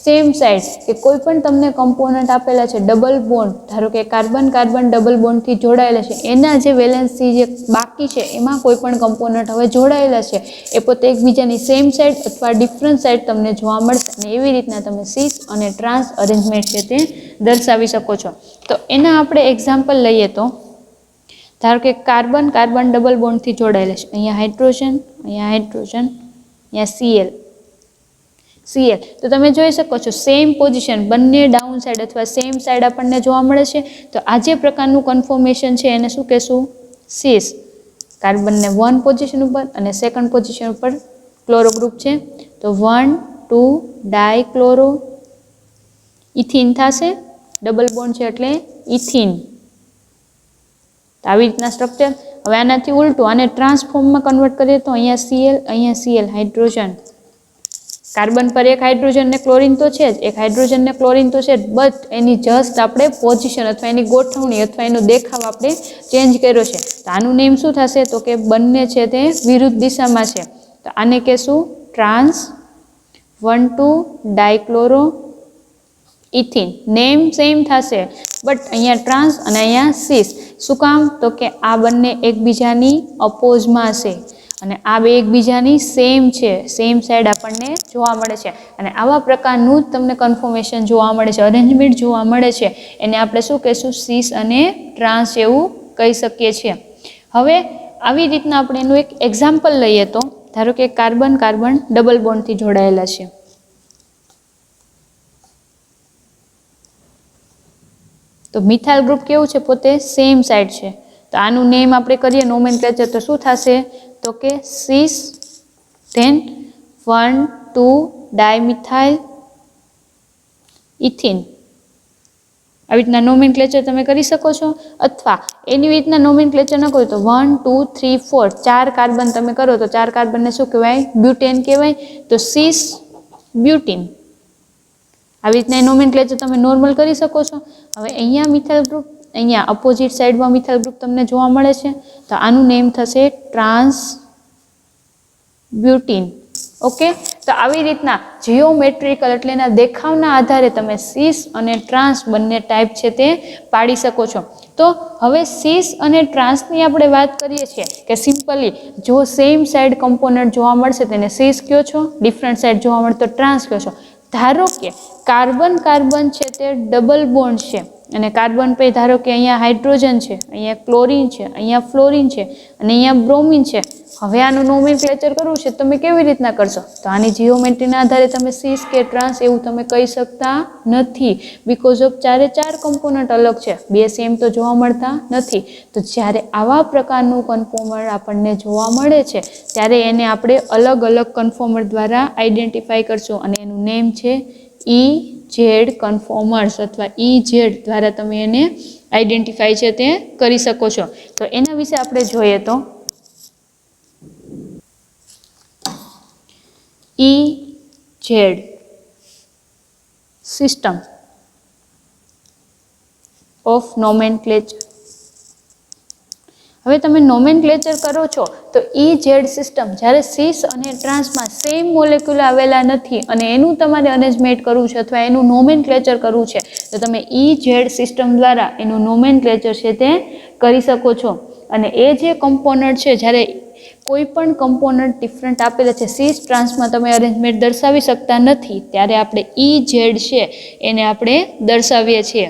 સેમ સાઈડ કે કોઈ પણ તમને કમ્પોનન્ટ આપેલા છે ડબલ બોન્ડ, ધારો કે કાર્બન કાર્બન ડબલ બોન્ડથી જોડાયેલા છે, એના જે વેલેન્સી જે બાકી છે એમાં કોઈ પણ કમ્પોનન્ટ હવે જોડાયેલા છે એ પોતે એકબીજાની સેમ સાઈડ અથવા ડિફરન્ટ સાઈડ તમને જોવા મળશે અને એવી રીતના તમે સિસ અને ટ્રાન્સ અરેન્જમેન્ટ છે તે દર્શાવી શકો છો. તો એના આપણે એક્ઝામ્પલ લઈએ તો ધારો કે કાર્બન કાર્બન ડબલ બોન્ડથી જોડાયેલા છે, અહીંયા હાઇડ્રોજન, અહીંયા હાઇડ્રોજન, અહીંયા Cl. તો તમે જોઈ શકો છો સેમ પોઝિશન, બંને ડાઉન સાઈડ અથવા સેમ સાઈડ આપણને જોવા મળે છે. તો આ જે પ્રકારનું કન્ફર્મેશન છે એને શું કહેશું? સીસ. કાર્બનને 1 પોઝિશન ઉપર અને સેકન્ડ પોઝિશન ઉપર ક્લોરો ગ્રુપ છે, તો 1 2 ડાયક્લોરો ઇથિન થશે, ડબલ બોન્ડ છે એટલે ઇથિન. તો આવી રીતના સ્ટ્રક્ચર. હવે આનાથી ઉલટું, આને ટ્રાન્સફોર્મમાં કન્વર્ટ કરીએ તો અહીંયા Cl હાઇડ્રોજન. કાર્બન પર એક હાઇડ્રોજન ને ક્લોરીન તો છે જ, એક હાઇડ્રોજન ને ક્લોરીન તો છે જ, બટ એની જસ્ટ આપણે પોઝિશન અથવા એની ગોઠવણી અથવા એનો દેખાવ આપણે ચેન્જ કર્યો છે. તો આનું નેમ શું થશે? તો કે બંને છે તે વિરુદ્ધ દિશામાં છે, તો આને કહેશું trans 1,2 dichloro ethene. Name same થશે બટ અહીંયા ટ્રાન્સ અને અહીંયા સીસ. શું કામ? તો કે આ બંને એકબીજાની અપોઝમાં હશે અને આ બે એકબીજાની સેમ છે, સેમ સાઈડ આપણને જોવા મળે છે. અને આવા પ્રકારનું જ તમને કન્ફર્મેશન જોવા મળે છે, અરેન્જમેન્ટ જોવા મળે છે, એને આપણે શું કહીશું? સીસ અને ટ્રાન્સ એવું કહી શકીએ છીએ. હવે આવી રીતના આપણે એનું એક એક્ઝામ્પલ લઈએ તો ધારો કે કાર્બન કાર્બન ડબલ બોન્ડથી જોડાયેલા છે. તો મિથાઇલ ગ્રુપ કેવું છે? પોતે સેમ સાઈડ છે. તો આનું નેમ આપણે કરીએ નોમેનક્લેચર તો શું થશે? તો કે સીસ, ધેન 1,2 ડાયમિથાઇલ ઇથિન. આવી રીતના નોમેનક્લેચર તમે કરી શકો છો, અથવા એની રીતના નોમેનક્લેચર ન કરો તો 1 2 3 4 4 કાર્બન તમે કરો તો 4 કાર્બનને શું કહેવાય? બ્યુટેન કહેવાય. તો સીસ બ્યુટીન. આવી રીતના નોમેનક્લેચર તમે નોર્મલ કરી શકો છો. હવે અહીંયા મિથાઇલ ગ્રુપ, અહીંયા અપોઝિટ સાઈડમાં મિથાઇલ ગ્રુપ તમને જોવા મળે છે, તો આનું નેમ થશે ટ્રાન્સ બ્યુટીન. ઓકે. તો આવી રીતના જીઓમેટ્રિકલ એટલે એના દેખાવના આધારે તમે સીસ અને ટ્રાન્સ બંને ટાઈપ છે તે પાડી શકો છો. તો હવે સીસ અને ટ્રાન્સની આપણે વાત કરીએ છીએ કે સિમ્પલી જો સેમ સાઈડ કમ્પોનન્ટ જોવા મળશે તેને સીસ કહો છો, ડિફરન્ટ સાઈડ જોવા મળે તો ટ્રાન્સ કહો છો. ધારો કે કાર્બન કાર્બન છે તે ડબલ બોન્ડ છે અને કાર્બન પર ધારો કે અહીંયા હાઇડ્રોજન છે, અહીંયા ક્લોરીન છે, અહીંયા ફ્લોરિન છે અને અહીંયા બ્રોમિન છે. હવે આનું નોમેનક્લેચર કરવું છે તમે કેવી રીતના કરશો? તો આની જીઓમેટ્રીના આધારે તમે સીસ કે ટ્રાન્સ એવું તમે કહી શકતા નથી, બીકોઝ ઓફ ચારે ચાર કમ્પોનન્ટ અલગ છે, બે સેમ તો જોવા મળતા નથી. તો જ્યારે આવા પ્રકારનું કન્ફોર્મર આપણને જોવા મળે છે ત્યારે એને આપણે અલગ અલગ કન્ફોર્મર દ્વારા આઈડેન્ટિફાઈ કરશું અને એનું નેમ છે EZ કન્ફોર્મર્સ અથવા EZ દ્વારા તમે એને આઈડેન્ટિફાઈ છે તે કરી શકો છો. તો એના વિશે આપણે જોઈએ તો EZ સિસ્ટમ ઓફ નોમેનક્લેચર. હવે તમે નોમેનક્લેચર કરો છો તો EZ સિસ્ટમ જ્યારે સીસ અને ટ્રાન્સમાં સેમ મોલેક્યુલ આવેલા નથી અને એનું તમારે અરેન્જમેન્ટ કરવું છે અથવા એનું નોમેનક્લેચર કરવું છે તો તમે EZ સિસ્ટમ દ્વારા એનું નોમેનક્લેચર છે તે કરી શકો છો. અને એ જે કમ્પોનન્ટ છે જ્યારે કોઈ પણ કમ્પોનન્ટ ડિફરન્ટ આપેલા છે, સીસ ટ્રાન્સમાં તમે અરેન્જમેન્ટ દર્શાવી શકતા નથી ત્યારે આપણે EZ છે એને આપણે દર્શાવીએ છીએ.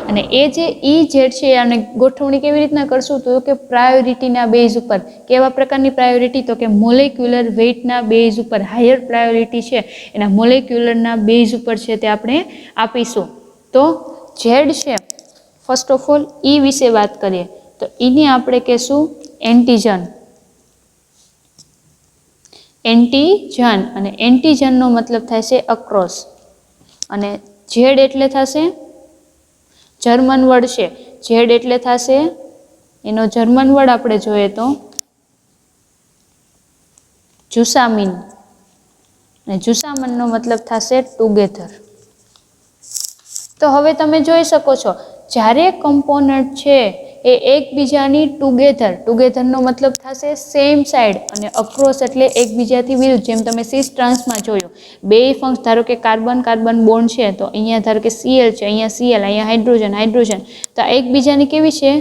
અને એ જે EZ છે અને ગોઠવણી કેવી રીતના કરશું તો કે પ્રાયોરિટીના બેઝ ઉપર. કેવા પ્રકારની પ્રાયોરિટી? તો કે મોલેક્યુલર વેઇટના બેઝ ઉપર, હાયર પ્રાયોરિટી છે એના મોલેક્યુલરના બેઝ ઉપર છે તે આપણે આપીશું. તો Z છે, ફર્સ્ટ ઓફ ઓલ E વિશે વાત કરીએ તો એને આપણે કહેશું એન્ટીજન. એન્ટીજન અને એન્ટીજનનો મતલબ થાય છે અક્રોસ અને Z એટલે થશે જર્મન વર્ડ છે. Z એટલે થશે એનો જર્મન વર્ડ આપણે જોઈએ તો જુસામિન અને જુસામનનો મતલબ થશે ટુગેધર. તો હવે તમે જોઈ શકો છો જ્યારે કમ્પોનન્ટ છે એ એકબીજાની ટુગેધરનો મતલબ થશે સેમ સાઈડ અને અક્રોસ એટલે એકબીજાથી વિરુદ્ધ. જેમ તમે સીસ ટ્રાન્સમાં જોયું, બે ફંક્શન ધારો કે કાર્બન કાર્બન બોન્ડ છે તો અહીંયા ધારો કે Cl છે, અહીંયા Cl, અહીંયા હાઇડ્રોજન. તો આ એકબીજાની કેવી છે?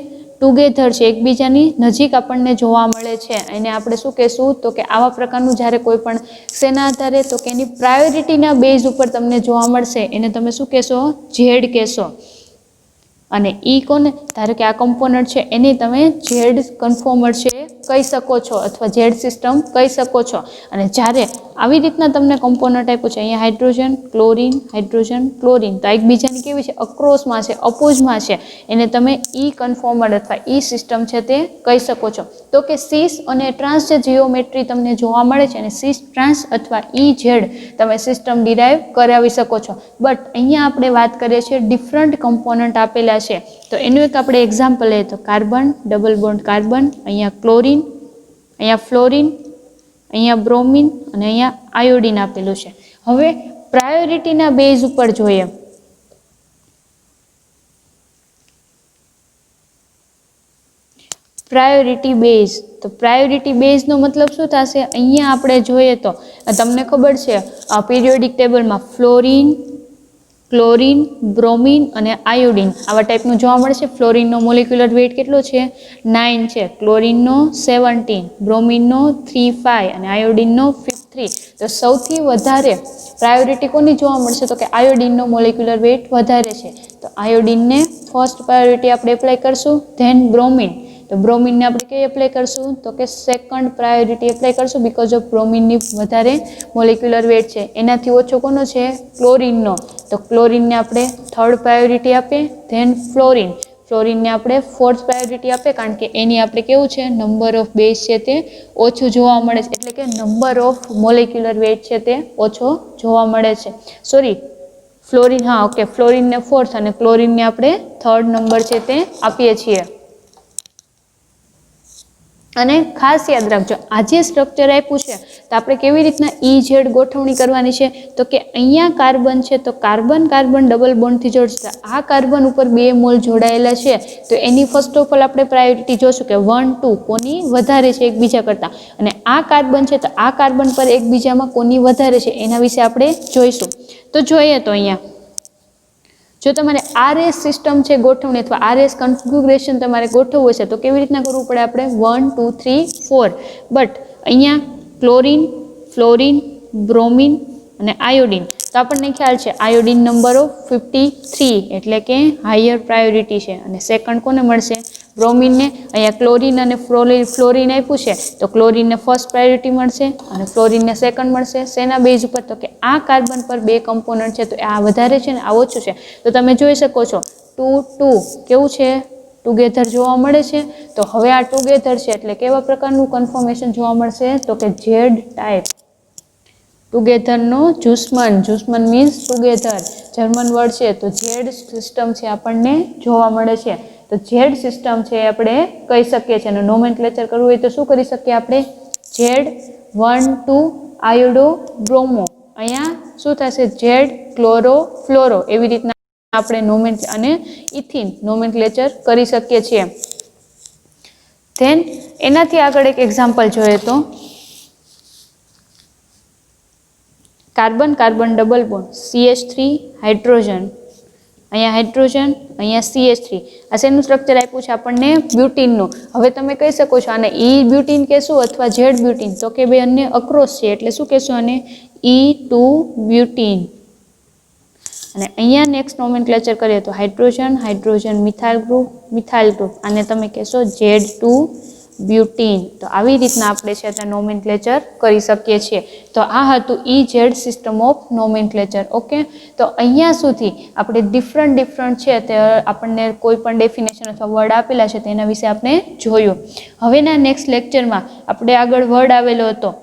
ટુગેધર છે, એકબીજાની નજીક આપણને જોવા મળે છે, એને આપણે શું કહેશું તો કે આવા પ્રકારનું જ્યારે કોઈ પણ શેના આધારે તો કે એની પ્રાયોરિટીના બેઝ ઉપર તમને જોવા મળશે એને તમે શું કહેશો? ઝેડ કહેશો. અને ઈ કોને ધારો કે આ કમ્પોનન્ટ છે એની તમે ઝેડ કન્ફોર્મર છે કહી શકો છો અથવા ઝેડ સિસ્ટમ કહી શકો છો. અને જ્યારે આવી રીતના તમને કમ્પોનન્ટ આપ્યું છે, અહીંયા હાઇડ્રોજન ક્લોરિન હાઇડ્રોજન ક્લોરિન, તો એકબીજાની કેવી છે? અક્રોસમાં છે, અપોઝમાં છે, એને તમે ઈ કન્ફોર્મર અથવા ઈ સિસ્ટમ છે તે કહી શકો છો. તો કે સિસ અને ટ્રાન્સ જે જીઓમેટ્રી તમને જોવા મળે છે અને સિસ ટ્રાન્સ અથવા ઈ ઝેડ તમે સિસ્ટમ ડિરાઈવ કરાવી શકો છો. બટ અહીંયા આપણે વાત કરીએ છીએ ડિફરન્ટ કમ્પોનન્ટ આપેલા છે, તો એનું એક આપણે એક્ઝામ્પલ લઈએ તો કાર્બન, ડબલ બોન્ડ કાર્બન, અહીંયા ક્લોરિન, અહીંયા ફ્લોરિન, અહીંયા બ્રોમિન અને અહીંયા આયોડિન આપેલું છે. હવે પ્રાયોરિટીના બેઝ ઉપર જોઈએ. પ્રાયોરિટી બેઝ, તો પ્રાયોરિટી બેઝનો મતલબ શું થશે? અહીંયા આપણે જોઈએ તો તમને ખબર છે પીરિયોડિક ટેબલમાં ફ્લોરિન, ક્લોરિન, બ્રોમિન અને આયોડિન આવા ટાઈપનું જોવા મળે છે. ફ્લોરિનનો મોલિક્યુલર વેઇટ કેટલો છે? 9 છે, ક્લોરિનનો 17, બ્રોમિનનો 3.5 અને આયોડિનનો 3. તો સૌથી વધારે પ્રાયોરિટી કોની જોવા મળશે? તો કે આયોડિનનો મોલિક્યુલર વેઇટ વધારે છે, તો આયોડિનને ફર્સ્ટ પ્રાયોરિટી આપણે એપ્લાય કરશું. ધેન બ્રોમિન, તો બ્રોમિનને આપણે કઈ એપ્લાય કરશું? તો કે સેકન્ડ પ્રાયોરિટી એપ્લાય કરશું બીકોઝ ઓફ બ્રોમિનની વધારે મોલિક્યુલર વેઇટ છે. એનાથી ઓછો કોનો છે? ક્લોરિનનો, તો ક્લોરિનને આપણે થર્ડ પ્રાયોરિટી આપીએ. ધેન ફ્લોરિન, ફ્લોરિનને આપણે ફોર્થ પ્રાયોરિટી આપીએ કારણ કે એની આપણે કેવું છે? નંબર ઓફ બેઝ છે તે ઓછું જોવા મળે છે, એટલે કે નંબર ઓફ મોલિક્યુલર વેઇટ છે તે ઓછો જોવા મળે છે. સોરી ફ્લોરિન, હા ઓકે, ફ્લોરિનને ફોર્થ અને ક્લોરિનને આપણે થર્ડ નંબર છે તે આપીએ છીએ. અને ખાસ યાદ રાખજો આ જે સ્ટ્રક્ચર આપ્યું છે તો આપણે કેવી રીતના ઈ ઝેડ ગોઠવણી કરવાની છે? તો કે અહીંયા કાર્બન છે તો કાર્બન કાર્બન ડબલ બોન્ડથી જોડશે. આ કાર્બન ઉપર 2 મોલ જોડાયેલા છે તો એની ફર્સ્ટ ઓફ ઓલ આપણે પ્રાયોરિટી જોશું કે 1, 2 કોની વધારે છે એકબીજા કરતાં. અને આ કાર્બન છે તો આ કાર્બન પર એકબીજામાં કોની વધારે છે એના વિશે આપણે જોઈશું. તો જોઈએ તો અહીંયા જો તમારે આરએસ સિસ્ટમ છે ગોઠવણી અથવા આરએસ કન્ફિગ્યુરેશન તમારે ગોઠવવું છે તો કેવી રીતના કરવું પડે? આપણે 1, 2, 3, 4. બટ અહીંયા ક્લોરિન, ફ્લોરિન, બ્રોમિન અને આયોડિન, તો આપણને ખ્યાલ છે આયોડિન નંબર ઓફ 53 એટલે કે હાયર પ્રાયોરિટી છે. અને સેકન્ડ કોને મળશે? બ્રોમિનને. અહીંયા ક્લોરિન અને ફ્લોરિન આપ્યું છે તો ક્લોરિનને ફર્સ્ટ પ્રાયોરિટી મળશે અને ફ્લોરિનને સેકન્ડ મળશે. શેના બેઝ ઉપર? તો કે આ કાર્બન પર 2 કમ્પોનન્ટ છે તો આ વધારે છે ને આ ઓછું છે. તો તમે જોઈ શકો છો 2, 2 કેવું છે? ટુગેધર જોવા મળે છે. તો હવે આ ટુગેધર છે એટલે કેવા પ્રકારનું કન્ફર્મેશન જોવા મળશે? તો કે ઝેડ ટાઈપ. ટુગેધરનો જુસ્મન, જુસ્મન મીન્સ ટુગેધર, જર્મન વર્ડ છે. તો ઝેડ સિસ્ટમ છે આપણને જોવા મળે છે. તો ઝેડ સિસ્ટમ છે આપણે કહી શકીએ છીએ. અને નોમેનક્લેચર કરવું હોય તો શું કરી શકીએ આપણે? ઝેડ 1, 2 આયોડો બ્રોમો, અહીંયા શું થશે? ઝેડ ક્લોરો ફ્લોરો, એવી રીતના આપણે અને ઇથિન નોમેનક્લેચર કરી શકીએ છીએ. ધેન એનાથી આગળ એક એક્ઝામ્પલ જોઈએ તો carbon carbon double bond CH3 hydrogen, અહીંયા હાઇડ્રોજન, અહીંયા CH3. આ શેનું સ્ટ્રક્ચર આપ્યું છે આપણને? બ્યુટીનનું. હવે તમે કહી શકો છો આને ઈ બ્યુટીન કહેશું અથવા ઝેડ બ્યુટીન, તો કે બે અન્ય અક્રોસ છે એટલે શું કહેશું આને? E2 બ્યુટીન. અને અહીંયા નેક્સ્ટ નોમેનક્લેચર કરીએ તો હાઇડ્રોજન હાઇડ્રોજન મિથાઇલ ગ્રુપ, આને તમે કહેશો Z2 બ્યુટીન. તો આવી રીતના આપણે છે ત્યાં નોમેનક્લેચર કરી શકીએ છીએ. તો આ હતું E Z system of nomenclature. Okay, તો અહીંયા સુધી આપણે ડિફરન્ટ છે તે આપણને કોઈ પણ ડેફિનેશન અથવા વર્ડ આપેલા છે તેના વિશે આપણે જોયું. હવેના નેક્સ્ટ લેક્ચરમાં આપણે આગળ વર્ડ આવેલો હતો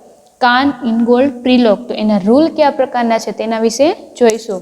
કાન ઇનગોલ્ડ પ્રિલોક, તો એના રૂલ કયા પ્રકારના છે તેના વિશે જોઈશું.